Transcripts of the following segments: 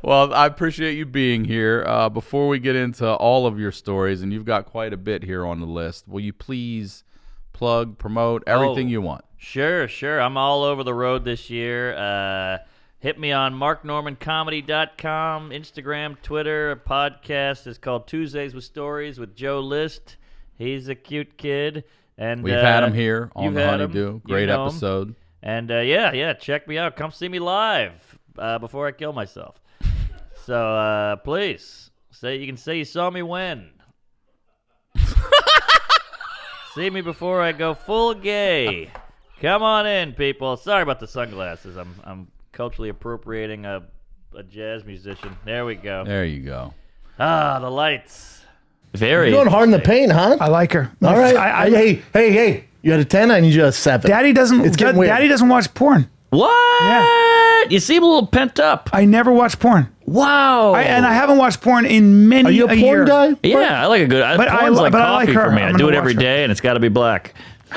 Well, I appreciate you being here. Before we get into all of your stories, and you've got quite a bit here on the list, will you please plug, promote everything you want? Sure. I'm all over the road this year. Hit me on marknormancomedy.com, Instagram, Twitter. A podcast is called Tuesdays with Stories with Joe List. He's a cute kid. And we've had him here on the had Honeydew. Great episode. And yeah, check me out. Come see me live before I kill myself. So please, you can say you saw me when. See me before I go full gay. Come on in, people. Sorry about the sunglasses. I'm culturally appropriating a jazz musician. There we go. There you go. The lights. Very. You're going hard in the paint, huh? I like her. All right. Hey. You had a 10, I need you a 7. Daddy doesn't. Daddy doesn't watch porn. What? Yeah. You seem a little pent up. I never watch porn. Wow. And I haven't watched porn in many Are you a porn year. guy? Yeah, I like a good. But porn's like I coffee like her. for me. I I'm do gonna it every watch her. day, and it's got to be black.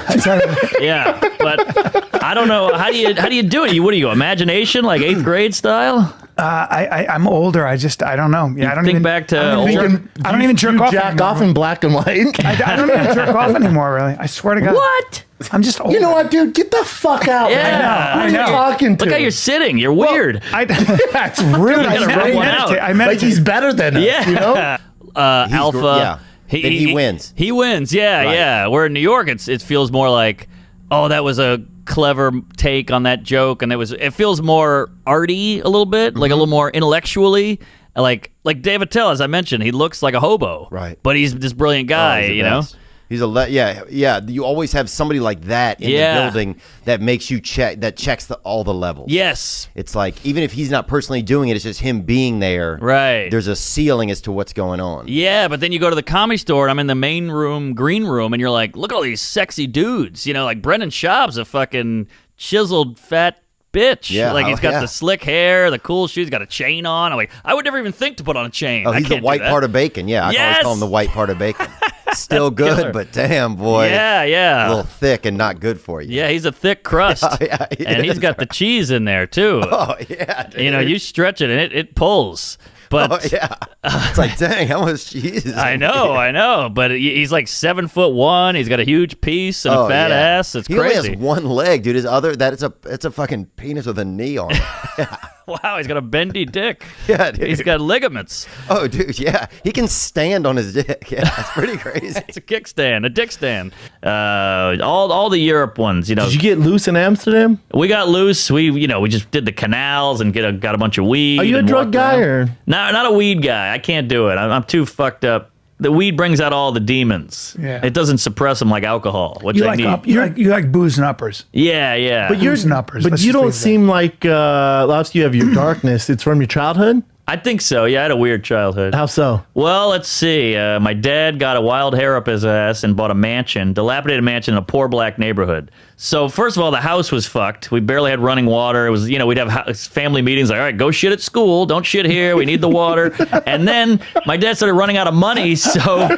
Exactly. Yeah, but I don't know how do you do it? What do you go? Imagination, like 8th grade style? I'm older. I don't know. Yeah, I don't think even back to I don't older- even, I don't even jerk off. Jack anymore. off in black and white. I don't even jerk off anymore. Really, I swear to God. What? I'm just older. You know what, dude? Get the fuck out. Yeah, man. I Who are you know. talking to? Look how you're sitting. You're weird. That's really gotta rub one out. I Like meditate. he's better than us, Yeah. you know? Alpha. Yeah. Then he wins. He wins. Yeah, Right. yeah. Where in New York, it feels more like, oh, that was a clever take on that joke, and it feels more arty a little bit, like a little more intellectually. Like Dave Attell, as I mentioned, he looks like a hobo, Right. But he's this brilliant guy, He's the you know. best. He's yeah. You always have somebody like that in Yeah. the building that makes you checks all the levels. Yes, It's like even if he's not personally doing it, it's just him being there. right. There's a ceiling as to what's going on. Yeah, but then you go to the Comedy Store, and I'm in the main room, green room, and you're like, look at all these sexy dudes. You know, like Brendan Schaub's a fucking chiseled fat bitch. Yeah, like he's got yeah. the slick hair, the cool shoes, got a chain on. I'm like, I would never even think to put on a chain. Oh, I he's the can't do white that. part of bacon. Yeah, I Yes! always call him the white part of bacon. Still killer. good, but damn, boy. Yeah. A little thick and not good for you. Yeah, he's a thick crust. Yeah, he and he's is. got the cheese in there, too. Oh, yeah, dude. You know, you stretch it, and it pulls. But Oh, yeah. It's like, dang, how much cheese is I in know, here? I know. But he's like 7'1". He's got a huge piece and a fat yeah. ass. It's he crazy. only has one leg, dude. It's a fucking penis with a knee on it. Wow, he's got a bendy dick. Yeah, dude. He's got ligaments. Oh, dude, yeah. He can stand on his dick. Yeah, it's pretty crazy. It's a kickstand, a dick stand. All the Europe ones, you know. Did you get loose in Amsterdam? We got loose. We just did the canals and got a bunch of weed. Are you a and drug walked guy around. or? No, not a weed guy. I can't do it. I'm too fucked up. The weed brings out all the demons. Yeah. It doesn't suppress them like alcohol, which You I like need. you like booze and uppers. Yeah. But you're Booze and uppers. But Let's you just leave don't it seem like lots. You have your darkness. It's from your childhood. I think so. Yeah, I had a weird childhood. How so? Well, let's see. My dad got a wild hair up his ass and bought a mansion, dilapidated mansion in a poor black neighborhood. So first of all, the house was fucked. We barely had running water. It was, we'd have family meetings like, all right, go shit at school. Don't shit here. We need the water. And then my dad started running out of money, so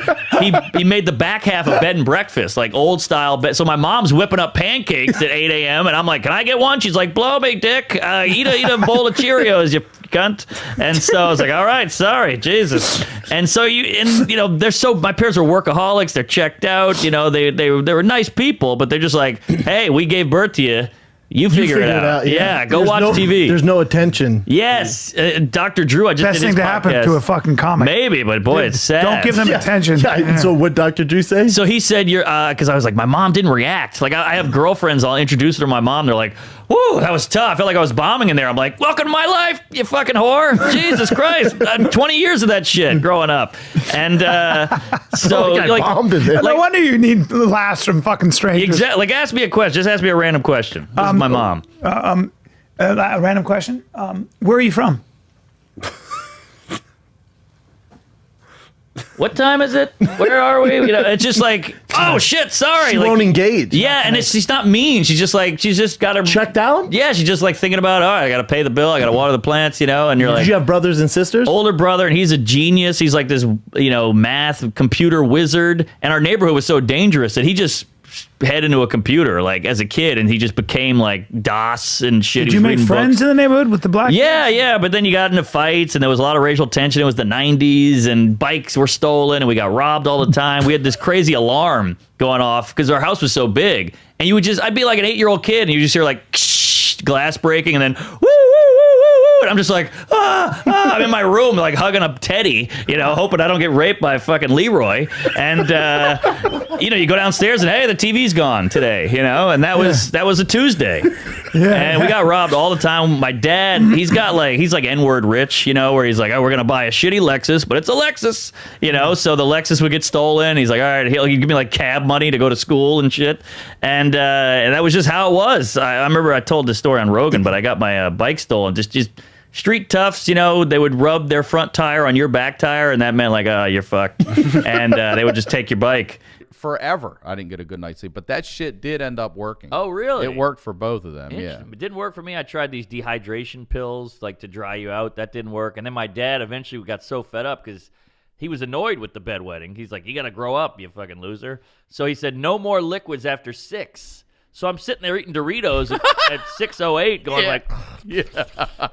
he made the back half of bed and breakfast, like old style bed. So my mom's whipping up pancakes at 8 a.m. and I'm like, can I get one? She's like, blow me, dick. Eat a bowl of Cheerios, you cunt. And so I was like, all right, sorry, Jesus. And so my parents were workaholics. They're checked out. They were nice people, but they're just like, hey, we gave birth to you. You figure it out. Yeah, go There's watch no- TV. There's no attention. Yes, Dr. Drew. I just Best did his thing to happen podcast. to a fucking comic. Maybe, but boy, it's sad. Don't give them attention. Yeah. So what Dr. Drew say? So he said, "You're," because I was like, my mom didn't react. Like I have girlfriends, I'll introduce her to my mom. They're like, "Whoa, that was tough." I felt like I was bombing in there. I'm like, "Welcome to my life, you fucking whore!" Jesus Christ, 20 years of that shit growing up, and so I bombed in there. No wonder you need laughs from fucking strangers. exactly. Like, ask me a question. Just ask me a random question. This is my mom. A random question. Where are you from? What time is it? Where are we? It's just like, oh shit, sorry. She like, won't engage. yeah, and she's not mean. She's just got her Checked out? Yeah, she's just like thinking about, all right, I got to pay the bill, I got to water the plants, and you're Did like, you have brothers and sisters? older brother, and he's a genius. He's like this, math computer wizard, and our neighborhood was so dangerous that he just head into a computer like as a kid, and he just became like DOS and shit. Did He you was make reading friends books. in the neighborhood with the black? Yeah, but then you got into fights, and there was a lot of racial tension. It was the 90s, and bikes were stolen, and we got robbed all the time. We had this crazy alarm going off because our house was so big, and I'd be like an 8-year-old kid, and you just hear like glass breaking, and then woo, woo, woo, woo, woo, and I'm just like, I'm in my room like hugging up Teddy, hoping I don't get raped by fucking Leroy, and you go downstairs and hey, the TV's gone today, and that was a Tuesday. And we got robbed all the time. My dad, he's like N-word rich, where he's like, oh, we're going to buy a shitty Lexus, but it's a Lexus, so the Lexus would get stolen. He's like, all right, he'll give me like cab money to go to school and shit. And that was just how it was. I remember I told this story on Rogan, but I got my bike stolen. Just street toughs, they would rub their front tire on your back tire, and that meant like, oh, you're fucked. And they would just take your bike. Forever, I didn't get a good night's sleep, but that shit did end up working. Oh, really? It worked for both of them. Yeah, it didn't work for me. I tried these dehydration pills, like to dry you out. That didn't work. And then my dad eventually got so fed up because he was annoyed with the bedwetting. He's like, "You got to grow up, you fucking loser." So he said, "No more liquids after 6." So I'm sitting there eating Doritos at 6:08, going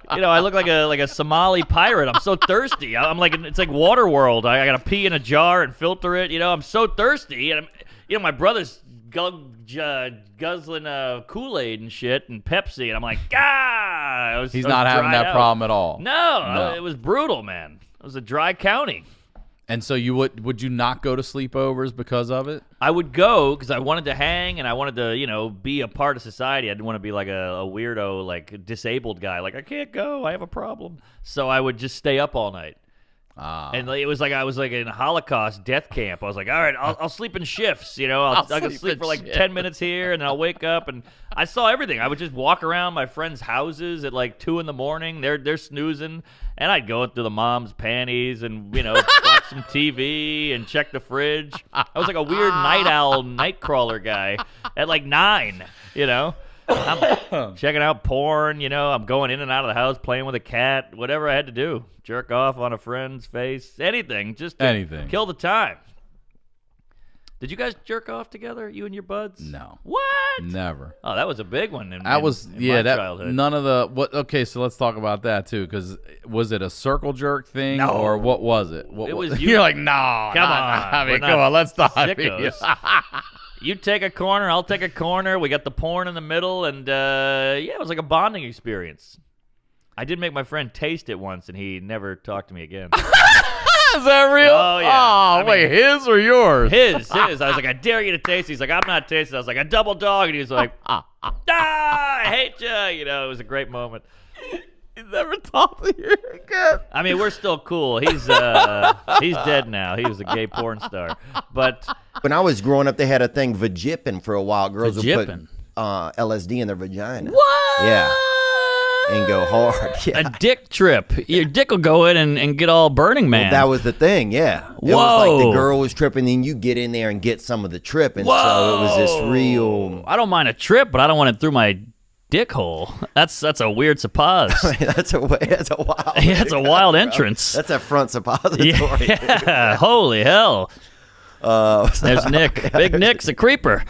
I look like a Somali pirate. I'm so thirsty. I'm like, it's like Waterworld. I gotta pee in a jar and filter it. I'm so thirsty, and my brother's guzzling Kool-Aid and shit and Pepsi, and I'm like, he's not having that problem at all. No, it was brutal, man. It was a dry county. And so would you not go to sleepovers because of it? I would go because I wanted to hang and I wanted to, be a part of society. I didn't want to be like a weirdo, like disabled guy. Like, I can't go. I have a problem. So I would just stay up all night. And it was like I was like in a Holocaust death camp. I was like, all right, I'll sleep in shifts. I can sleep for like 10 minutes here, and then I'll wake up, and I saw everything. I would just walk around my friends' houses at like 2 in. They're snoozing, and I'd go through the mom's panties and watch some TV and check the fridge. I was like a weird night owl, night crawler guy at like 9. I'm checking out porn, I'm going in and out of the house, playing with a cat, whatever I had to do. Jerk off on a friend's face, anything, just to kill the time. Did you guys jerk off together, you and your buds? No. What? Never. Oh, that was a big one in my childhood. None of the okay, so let's talk about that too, because was it a circle jerk thing No. or what was it? It was you're like, no, come on, I mean, we're come not on, let's stop. sickos. You take a corner, I'll take a corner. We got the porn in the middle, and it was like a bonding experience. I did make my friend taste it once, and he never talked to me again. Is that real? Oh, yeah. Wait, his or yours? His. I was like, I dare you to taste it. He's like, I'm not tasting it. I was like, a double dog. And he was like, I hate you. It was a great moment. He's never talked to you again. I mean, we're still cool. He's dead now. He was a gay porn star. But When I was growing up, they had a thing, vajipping, for a while. Girls would put Vajipping? LSD in their vagina. what? Yeah. And go hard. Yeah. A dick trip. Your dick will go in and get all Burning Man. That was the thing, yeah. It was like the girl was tripping, then you get in there and get some of the trip. And so it was this real... I don't mind a trip, but I don't want it through my dick hole. That's a weird suppose. that's a wild... Yeah, that's a wild entrance. That's a front suppository. Yeah, holy hell. There's Nick. Big Nick's a creeper.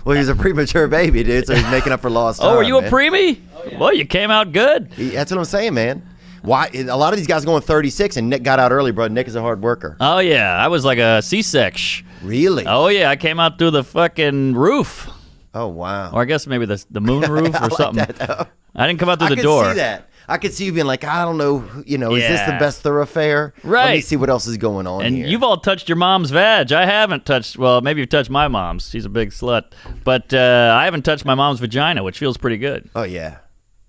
Well, he's a premature baby, dude, so he's making up for lost time. Oh, were you a man. preemie? Well, you came out good. That's what I'm saying, man. Why? A lot of these guys going 36, and Nick got out early, bro. Nick is a hard worker. Oh, yeah. I was like a C-section. Really? Oh, yeah. I came out through the fucking roof. Oh, wow. Or I guess maybe the moon roof or I like something. that, though. I didn't come out through I the door. could see that. I could see you being like, I don't know, is this the Yeah. best thoroughfare? Let me Right. see what else is going on And here. you've all touched your mom's vag. I haven't touched, well, maybe you've touched my mom's. She's a big slut. But I haven't touched my mom's vagina, which feels pretty good. Oh, yeah.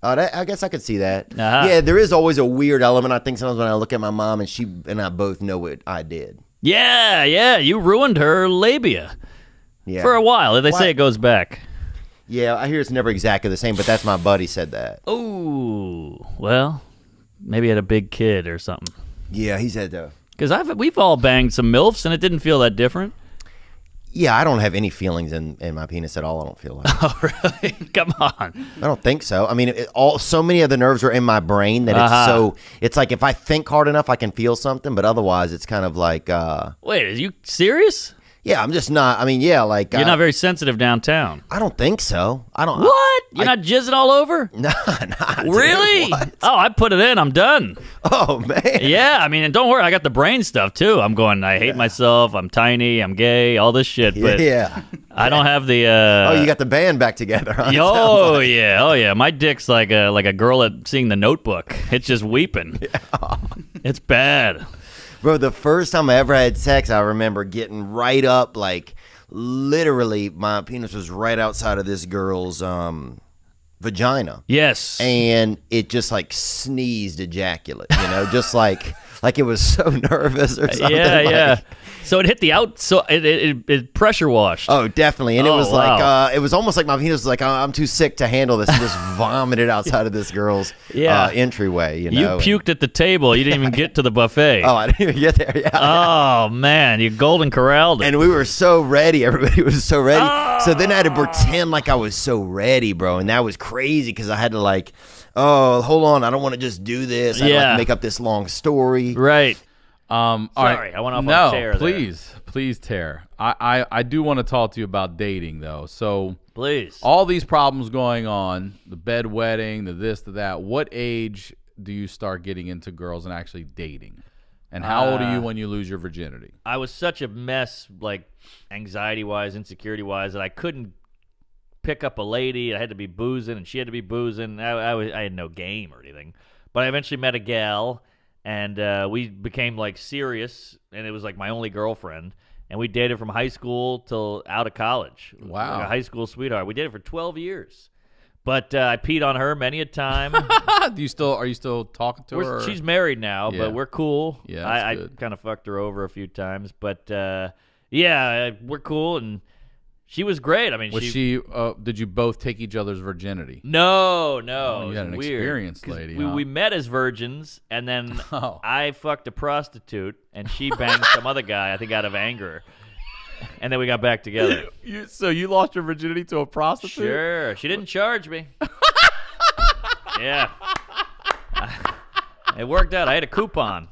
I guess I could see that. Uh-huh. Yeah, there is always a weird element. I think sometimes when I look at my mom and she and I both know what I did. Yeah. You ruined her labia Yeah. for a while. They Why- say it goes back. Yeah, I hear it's never exactly the same, but that's my buddy said that. Ooh, well, maybe he had a big kid or something. Yeah, he said that. Because we've all banged some MILFs, and it didn't feel that different. Yeah, I don't have any feelings in my penis at all. I don't feel like. Oh, really? Come on. I don't think so. I mean, so many of the nerves are in my brain that it's like if I think hard enough, I can feel something, but otherwise, it's kind of like. Wait, are you serious? Yeah, I'm just not. I mean, yeah, like You're not very sensitive downtown. I don't think so. I don't. What? You're not jizzing all over? Nah, dude, Really? what? Oh, I put it in. I'm done. Oh man. Yeah, I mean, and don't worry, I got the brain stuff too. I'm going, I hate myself, I'm tiny, I'm gay, all this shit, but Yeah. I don't have the Oh, you got the band back together. Huh? Oh yeah, oh yeah. My dick's like a girl at seeing The Notebook. It's just weeping. It's bad. Bro, the first time I ever had sex, I remember getting right up, like literally, my penis was right outside of this girl's vagina. Yes. And it just like sneezed ejaculate, just like it was so nervous or something. Yeah, like, yeah. So it hit the out. So it pressure washed. Oh, definitely. And it Oh, was wow. like, it was almost like my penis was like, I'm too sick to handle this, and just vomited outside of this girl's Yeah. entryway. You puked at the table. You didn't even get to the buffet. Oh, I didn't even get there. Yeah. Oh man, you golden corralled it. And we were so ready. Everybody was so ready. So then I had to pretend like I was so ready, bro. And that was crazy because I had to like, oh, hold on. I don't want to just do this. I Yeah. like make up this long story. Right. All Sorry, right. I went off on no, a tear there. please, tear. I do want to talk to you about dating though. So Please. all these problems going on, the bedwetting, the this, the that. What age do you start getting into girls and actually dating? And how old are you when you lose your virginity? I was such a mess, like anxiety-wise, insecurity-wise, that I couldn't pick up a lady. I had to be boozing, and she had to be boozing. I had no game or anything. But I eventually met a gal, and we became like serious, and it was like my only girlfriend. And we dated from high school till out of college. Wow. Like a high school sweetheart. We dated for 12 years. But I peed on her many a time. Are you still talking to her? She's married now, Yeah. but we're cool. Yeah, that's I good. kind of fucked her over a few times, but yeah, we're cool, and she was great. I mean, Was she? Did you both take each other's virginity? No, Oh, you it had was an weird. experienced 'Cause lady, We, huh? we met as virgins, and then Oh. I fucked a prostitute, and she banged some other guy, I think out of anger, and then we got back together. So you lost your virginity to a prostitute? Sure, she didn't charge me. Yeah. It worked out. I had a coupon.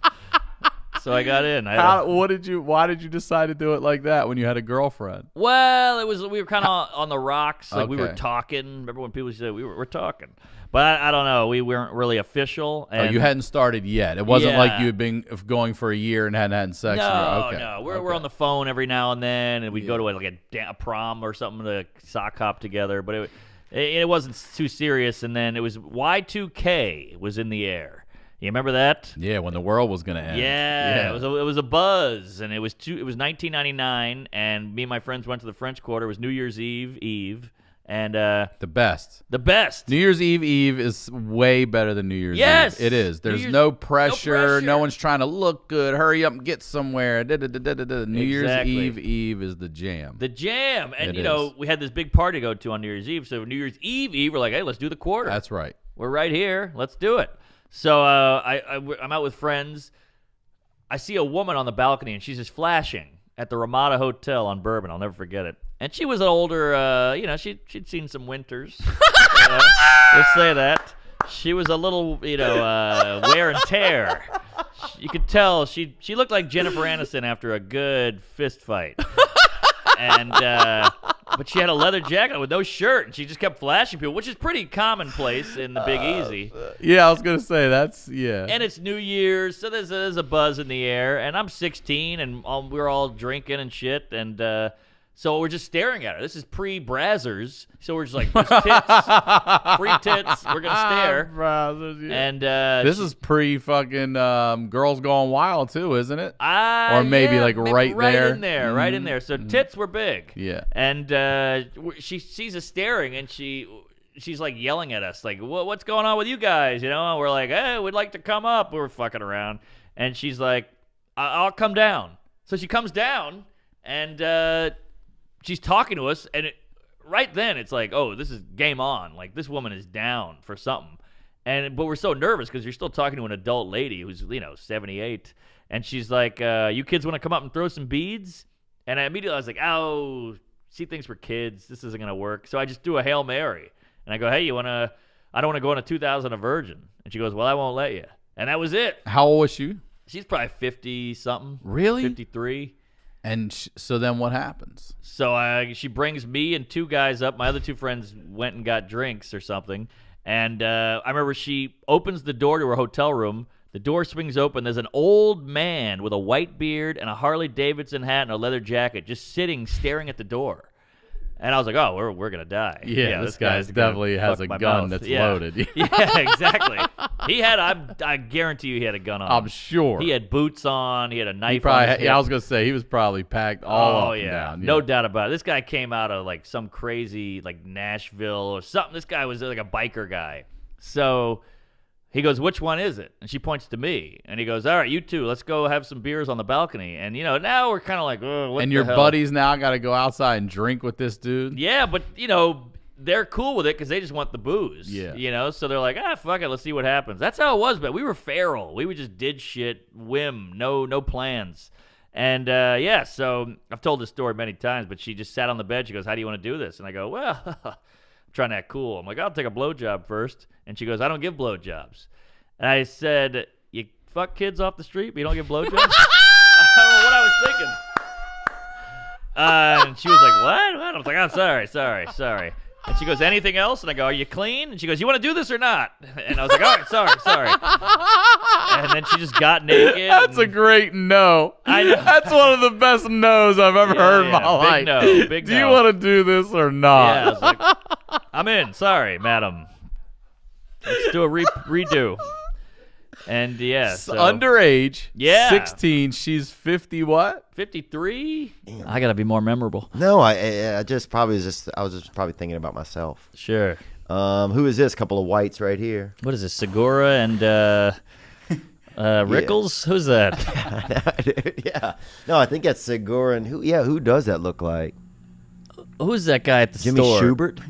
So I got in. Why did you decide to do it like that when you had a girlfriend? Well, we were kind of on the rocks. Like we were Okay. talking. Remember when people said we're talking? But I don't know. We weren't really official. And You hadn't started yet. It wasn't like Yeah. you had been going for a year and hadn't had sex. No, Okay. no. We're Okay. on the phone every now and then, and we'd go to a prom or something to sock hop together. But it wasn't too serious. And then it was Y2K was in the air. You remember that? Yeah, when the world was gonna end. Yeah, it was a buzz, and it was 1999, and me and my friends went to the French Quarter. It was New Year's Eve, and The best. the best. New Year's Eve is way better than New Year's Yes! Eve. It is. New There's Year's- no pressure. No pressure. one's trying to look good. Hurry up and get somewhere. New Year's Exactly. Eve is the jam. The jam, and It you is. we had this big party to go to on New Year's Eve. So New Year's Eve, we're like, hey, let's do the quarter. That's right. We're right here. Let's do it. So I'm out with friends. I see a woman on the balcony, and she's just flashing at the Ramada Hotel on Bourbon. I'll never forget it. And she was an older, she'd seen some winters. Let's say that. She was a little, wear and tear. You could tell she looked like Jennifer Aniston after a good fist fight. And but she had a leather jacket with no shirt, and she just kept flashing people, which is pretty commonplace in the Big Easy. Yeah, I was gonna say yeah. And it's New Year's, so there's a buzz in the air. And I'm 16, and we're all drinking and shit, and so we're just staring at her. This is pre-Brazzers, so we're just like, there's tits, free tits. We're gonna stare. Brothers, yeah. And This is pre-fucking Girls Gone Wild too, isn't it? or maybe, like, right there. in there, right in there. So tits were big. Yeah. And she sees us staring, and she's like yelling at us, like, "What's going on with you guys?" And we're like, "Hey, we'd like to come up." We're fucking around, and she's like, "I'll come down." So she comes down, and she's talking to us, and right then it's like, "Oh, this is game on." Like, this woman is down for something. But we're so nervous because you're still talking to an adult lady who's 78, and she's like, "You kids want to come up and throw some beads?" And I was like, "Oh, she thinks we're kids. This isn't gonna work." So I just do a Hail Mary, and I go, "Hey, I don't want to go on a 2000 a virgin." And she goes, "Well, I won't let you." And that was it. How old was she? She's probably 50 something. Really? 53. And so then what happens? So she brings me and 2 guys up. My other 2 friends went and got drinks or something. And I remember she opens the door to her hotel room. The door swings open. There's an old man with a white beard and a Harley Davidson hat and a leather jacket just sitting, staring at the door. And I was like, oh, we're going to die. Yeah, this guy definitely has a gun that's loaded. Yeah, exactly. He had, I guarantee you he had a gun on him. I'm sure. He had boots on. He had a knife probably on his hip. I was going to say, he was probably packed all up and down. No doubt about it. This guy came out of like some crazy like Nashville or something. This guy was like a biker guy. So he goes, which one is it? And she points to me. And he goes, all right, you 2, let's go have some beers on the balcony. And, now we're kind of like, oh, what And the your hell? buddies now got to go outside and drink with this dude? Yeah, but, they're cool with it because they just want the booze. Yeah. So they're like, fuck it, let's see what happens. That's how it was, but we were feral. We just did shit, whim, no plans. And, so I've told this story many times, but she just sat on the bed. She goes, how do you want to do this? And I go, well, I'm trying to act cool. I'm like, I'll take a blowjob first. And she goes, I don't give blowjobs. And I said, you fuck kids off the street, but you don't give blowjobs? I don't know what I was thinking. And she was like, what? I was like, I'm sorry. And she goes, anything else? And I go, are you clean? And she goes, you want to do this or not? And I was like, all right, sorry. And then she just got naked. That's a great no. I know. That's one of the best no's I've ever heard in my life. Big no. Do you want to do this or not? Yeah, I was like, I'm in. Sorry, madam. Let's do a redo. And so underage. Yeah. 16. She's 50 what? 53. I gotta be more memorable. No, I was just probably thinking about myself. Sure. Who is this? Couple of whites right here. What is this? Segura and Rickles? Who's that? Yeah. No, I think that's Segura and who does that look like? Who's that guy at the Jimmy store? Schubert?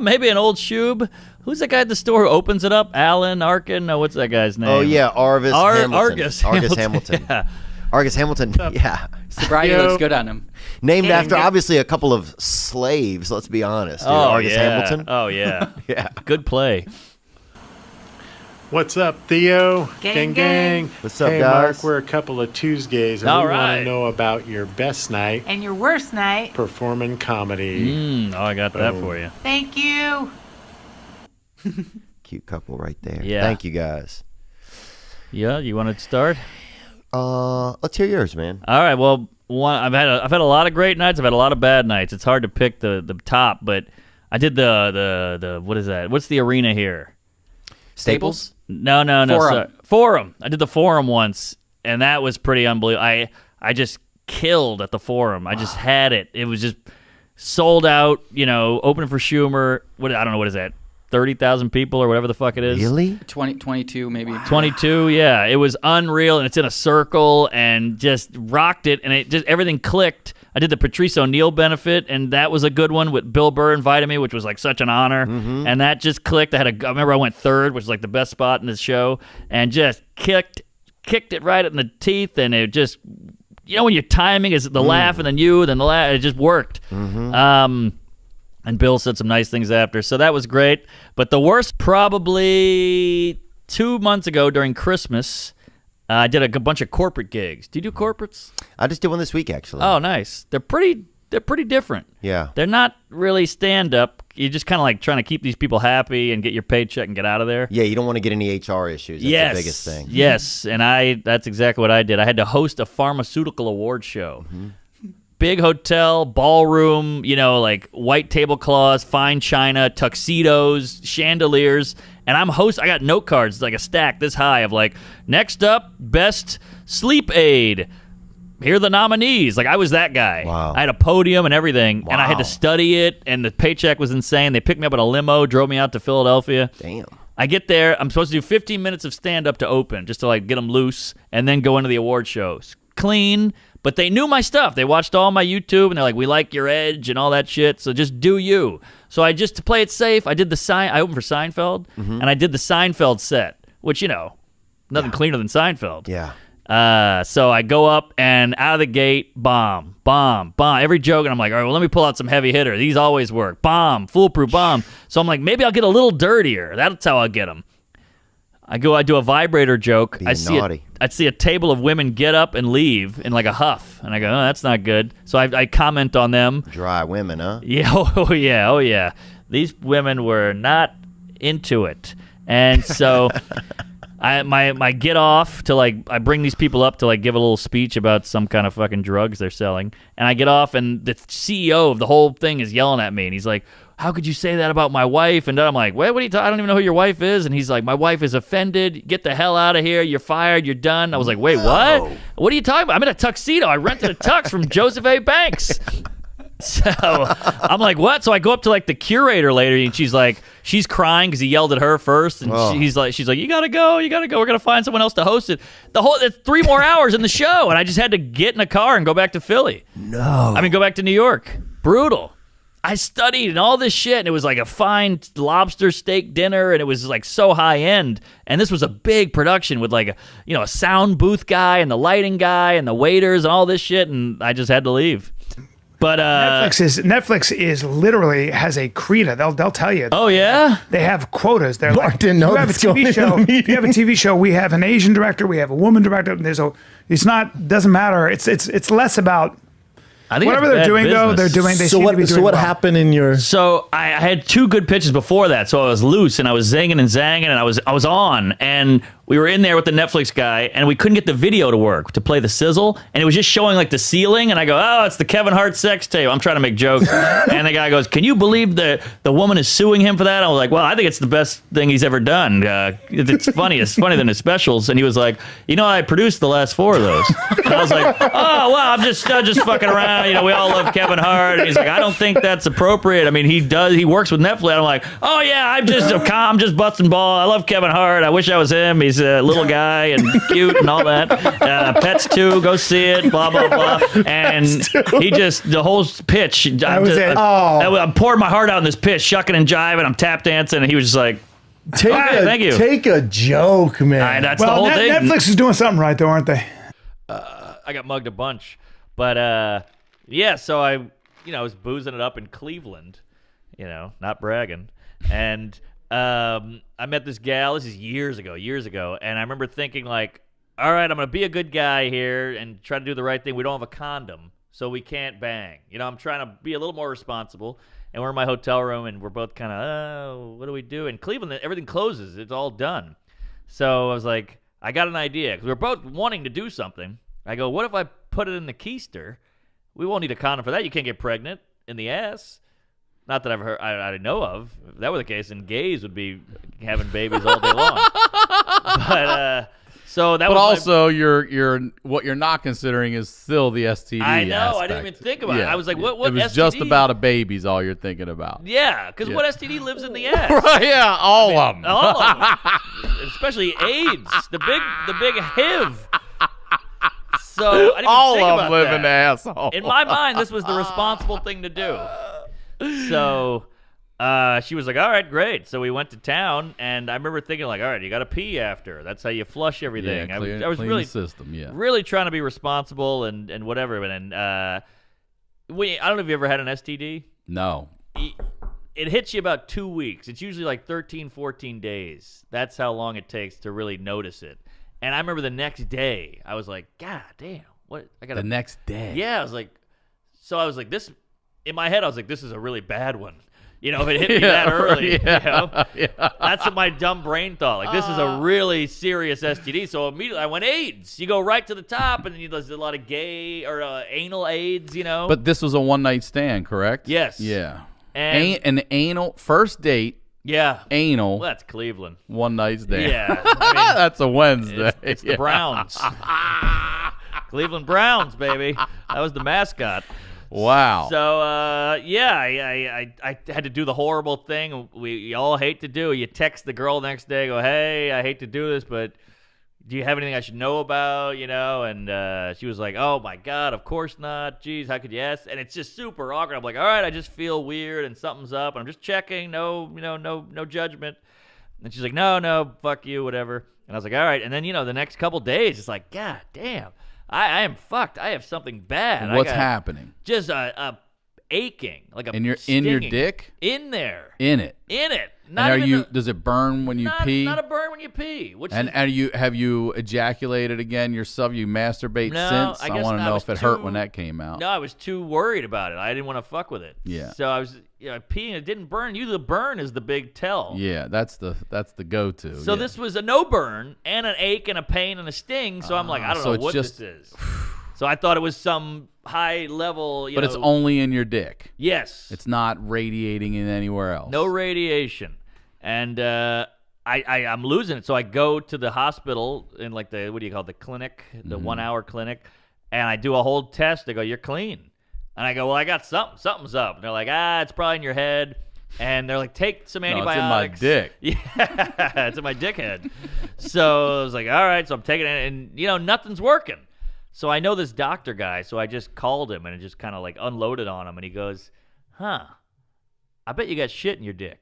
Maybe an old Shub. Who's that guy at the store who opens it up? Alan Arkin? No, what's that guy's name? Oh, yeah, Hamilton. Argus Hamilton. Yeah. Argus Hamilton, yeah. Sobriety looks good on him. Named after, obviously, a couple of slaves, let's be honest. Argus Hamilton. Oh, yeah. Yeah. Good play. What's up, Theo? Gang. What's up, hey, guys? Mark, we're a couple of Tuesdays, and All we want right. to know about your best night And your worst night. performing comedy. I got that Boom. for you. Thank you. Cute couple right there. Yeah. Thank you, guys. Yeah, you want to start? Let's hear yours, man. All right. Well, I've had a lot of great nights. I've had a lot of bad nights. It's hard to pick the top, but I did the what is that? What's the arena here? Staples? No. Forum. Sorry. Forum. I did the Forum once, and that was pretty unbelievable. I just killed at the Forum. I just had it. It was just sold out. Opening for Schumer. I don't know, what is that? 30,000 people or whatever the fuck it is. Really? 22 maybe. 22, yeah. It was unreal, and it's in a circle, and just rocked it, and it just everything clicked. I did the Patrice O'Neill benefit, and that was a good one with Bill Burr invited me, which was like such an honor, and that just clicked. I remember I went third, which was like the best spot in the show, and just kicked it right in the teeth, and it just, when your timing is the laugh, and then the laugh, it just worked. And Bill said some nice things after, so that was great. But the worst, probably 2 months ago during Christmas, I did a bunch of corporate gigs. Do you do corporates? I just did one this week, actually. Oh, nice. They're pretty different. Yeah. They're not really stand-up. You're just kind of like trying to keep these people happy and get your paycheck and get out of there. Yeah, you don't want to get any HR issues. That's the biggest thing. Yes, and that's exactly what I did. I had to host a pharmaceutical award show. Big hotel, ballroom, like white tablecloths, fine china, tuxedos, chandeliers. And I got note cards, like a stack this high of like, next up, best sleep aid. Here are the nominees. Like, I was that guy. Wow. I had a podium and everything, and I had to study it, and the paycheck was insane. They picked me up in a limo, drove me out to Philadelphia. Damn. I get there. I'm supposed to do 15 minutes of stand-up to open, just to like get them loose, and then go into the award shows. Clean. But they knew my stuff. They watched all my YouTube, and they're like, we like your edge and all that shit, so just do you. So to play it safe, I opened for Seinfeld, and I did the Seinfeld set, which, nothing cleaner than Seinfeld. Yeah. So I go up, and out of the gate, bomb, every joke, and I'm like, all right, well, let me pull out some heavy hitter. These always work. Bomb, foolproof bomb. So I'm like, maybe I'll get a little dirtier. That's how I'll get them. I do a vibrator joke. Being naughty. I'd see a table of women get up and leave in like a huff, and I go, oh, that's not good. So I comment on them. Dry women, huh? Yeah, oh yeah. These women were not into it, and so my get off to like I bring these people up to like give a little speech about some kind of fucking drugs they're selling, and I get off, and the CEO of the whole thing is yelling at me, and he's like, how could you say that about my wife? And then I'm like, what are you talking? I don't even know who your wife is. And he's like, my wife is offended. Get the hell out of here. You're fired. You're done. I was like, wait, what? What are you talking about? I'm in a tuxedo. I rented a tux from Joseph A. Banks. So I'm like, what? So I go up to like the curator later, and she's crying because he yelled at her first, and she's like, you gotta go. We're gonna find someone else to host it. It's 3 more hours in the show, and I just had to get in a car and go back to Philly. Go back to New York. Brutal. I studied and all this shit, and it was like a fine lobster steak dinner, and it was like so high end. And this was a big production with like a sound booth guy and the lighting guy and the waiters and all this shit, and I just had to leave. But Netflix is literally has a credo. They'll tell you. Oh yeah, they have quotas. They're Mark like, didn't know you have a this going TV into show. the meeting. You have a TV show. We have an Asian director. We have a woman director. Doesn't matter. It's less about. I think Whatever it's they're bad doing, though, business. they're doing. They So seem to be what? doing So what well. happened in your? So I had 2 good pitches before that, so I was loose and I was zinging and zanging, and I was on, and we were in there with the Netflix guy, and we couldn't get the video to work to play the sizzle, and it was just showing like the ceiling, and I go, oh, it's the Kevin Hart sex tape. I'm trying to make jokes, and the guy goes, can you believe the woman is suing him for that? I was like, well, I think it's the best thing he's ever done. It's funny. It's funnier than his specials. And he was like, I produced the last 4 of those. And I was like, oh, well, I'm just fucking around. We all love Kevin Hart. And he's like, I don't think that's appropriate. I mean, he works with Netflix. I'm like, oh yeah, I'm just busting ball. I love Kevin Hart. I wish I was him. He's a little guy and cute and all that. Pets 2, go see it, blah, blah, blah. And he just, the whole pitch, I poured my heart out in this pitch, shucking and jiving, I'm tap dancing, and he was just like, thank you. Take a joke, man. That's the whole thing. Netflix is doing something right, though, aren't they? I got mugged a bunch. But, yeah, so I was boozing it up in Cleveland, not bragging. And I met this gal, this is years ago, and I remember thinking like, all right, I'm going to be a good guy here and try to do the right thing. We don't have a condom, so we can't bang. I'm trying to be a little more responsible. And we're in my hotel room, and we're both kind of, what do we do? In Cleveland, everything closes. It's all done. So I was like, I got an idea, because we're both wanting to do something. I go, what if I put it in the keister? We won't need a condom for that. You can't get pregnant in the ass. Not that I've heard, I know of. If that were the case, then gays would be having babies all day long. But so that. But also, you're what you're not considering is still the STD. I know. aspect. I didn't even think about it. I was like, what? It was STD? just about a baby's all you're thinking about. Yeah, because what STD lives in the ass? Right? Yeah, all of them. All of them. Especially AIDS, the big HIV. So I didn't even all think of about them live that. in the asshole. In my mind, this was the responsible thing to do. So she was like, all right, great. So we went to town, and I remember thinking like, all right, you got to pee after. That's how you flush everything. Yeah, I was clean really the system. Yeah, really trying to be responsible and whatever. And I don't know if you ever had an STD. No. It hits you about 2 weeks. It's usually like 13, 14 days. That's how long it takes to really notice it. And I remember the next day, I was like, God damn, what? I got the next day. Yeah, I was like, this. In my head, I was like, this is a really bad one. If it hit me that early, that's what my dumb brain thought. Like, this is a really serious STD. So immediately I went AIDS. You go right to the top, and then there's a lot of gay or anal AIDS, But this was a one-night stand, correct? Yes. Yeah. And an anal first date. Yeah. Anal. Well, that's Cleveland. One night stand. Yeah. I mean, that's a Wednesday. It's the Browns. Cleveland Browns, baby. That was the mascot. Wow. So, I had to do the horrible thing we all hate to do. You text the girl the next day, go, hey, I hate to do this, but do you have anything I should know about, And she was like, oh, my God, of course not. Jeez, how could you ask? And it's just super awkward. I'm like, all right, I just feel weird and something's up. And I'm just checking. No judgment. And she's like, no, fuck you, whatever. And I was like, all right. And then, the next couple days, it's like, God damn. I am fucked. I have something bad. What's happening? Just a aching, like a in your stinging. dick? In there. In it. Not And even does it burn when you pee? Not a burn when you pee. And have you ejaculated again yourself? You masturbate No, since? I I guess want to I know was if it hurt too- when that came out. No, I was too worried about it. I didn't want to fuck with it. Yeah. So I was peeing. It didn't burn. Usually the burn is the big tell. Yeah, that's the go-to. So yeah. this was a no burn and an ache and a pain and a sting. So I'm like, I don't so know it's what just- this is. So I thought it was some high level. But it's only in your dick. Yes. It's not radiating in anywhere else. No radiation. And I'm losing it. So I go to the hospital in like the, what do you call it, the clinic, the 1 hour clinic, and I do a whole test. They go, you're clean. And I go, well, I got something. Something's up. And they're like, it's probably in your head. And they're like, take some No, it's in antibiotics. my dick. Yeah, it's in my dick head. So I was like, all right. So I'm taking it, and nothing's working. So I know this doctor guy. So I just called him and just kind of like unloaded on him. And he goes, I bet you got shit in your dick.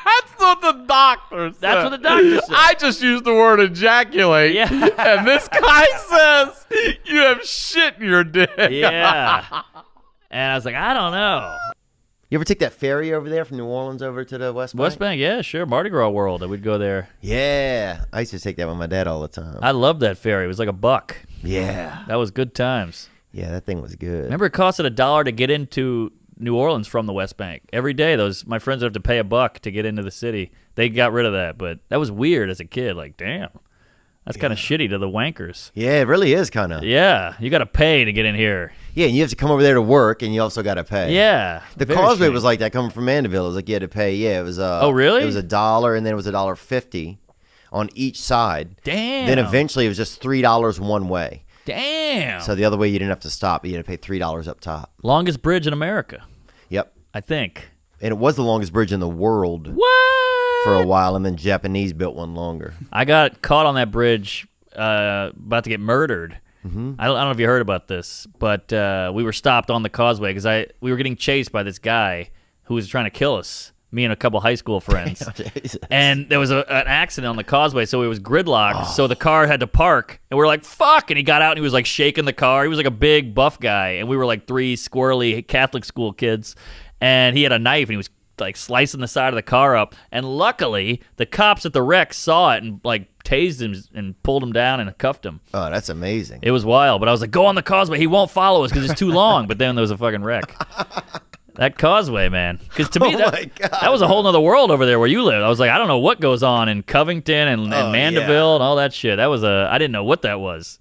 That's what the doctor said. That's what the doctor said. I just used the word ejaculate. Yeah. And this guy says you have shit in your dick. Yeah. And I was like, I don't know. You ever take that ferry over there from New Orleans over to the West Bank? West Bank, yeah, sure. Mardi Gras World. I would go there. Yeah. I used to take that with my dad all the time. I loved that ferry. It was like $1. Yeah. That was good times. Yeah, that thing was good. Remember, it costed $1 to get into New Orleans from the West Bank. Every day, my friends would have to pay $1 to get into the city. They got rid of that, but that was weird as a kid. Like, damn, that's kind of shitty to the wankers. Yeah, it really is kind of. Yeah, you got to pay to get in here. Yeah, and you have to come over there to work, and you also got to pay. Yeah, The very Causeway strange. was like that coming from Mandeville. It was like you had to pay. Yeah, it was. Oh, really? It was $1, and then it was $1.50 on each side. Damn. Then eventually it was just $3 one way. Damn. So the other way you didn't have to stop, but you had to pay $3 up top. Longest bridge in America, Yep. I think. And it was the longest bridge in the world What? for a while, and then Japanese built one longer. I got caught on that bridge about to get murdered. Mm-hmm. I don't know if you heard about this, but we were stopped on the causeway because we were getting chased by this guy who was trying to kill us, me and a couple high school friends. Jesus. And there was an accident on the causeway, so it was gridlocked, so the car had to park. And we were like, fuck! And he got out and he was like shaking the car. He was like a big buff guy, and we were like 3 squirrely Catholic school kids. And he had a knife, and he was like slicing the side of the car up. And luckily, the cops at the wreck saw it and like tased him and pulled him down and cuffed him. Oh, that's amazing. It was wild, but I was like, go on the causeway. He won't follow us because it's too long. But then there was a fucking wreck. That causeway, man. Because to me, Oh my God. that was a whole nother world over there where you live. I was like, I don't know what goes on in Covington and Mandeville and all that shit. I didn't know what that was.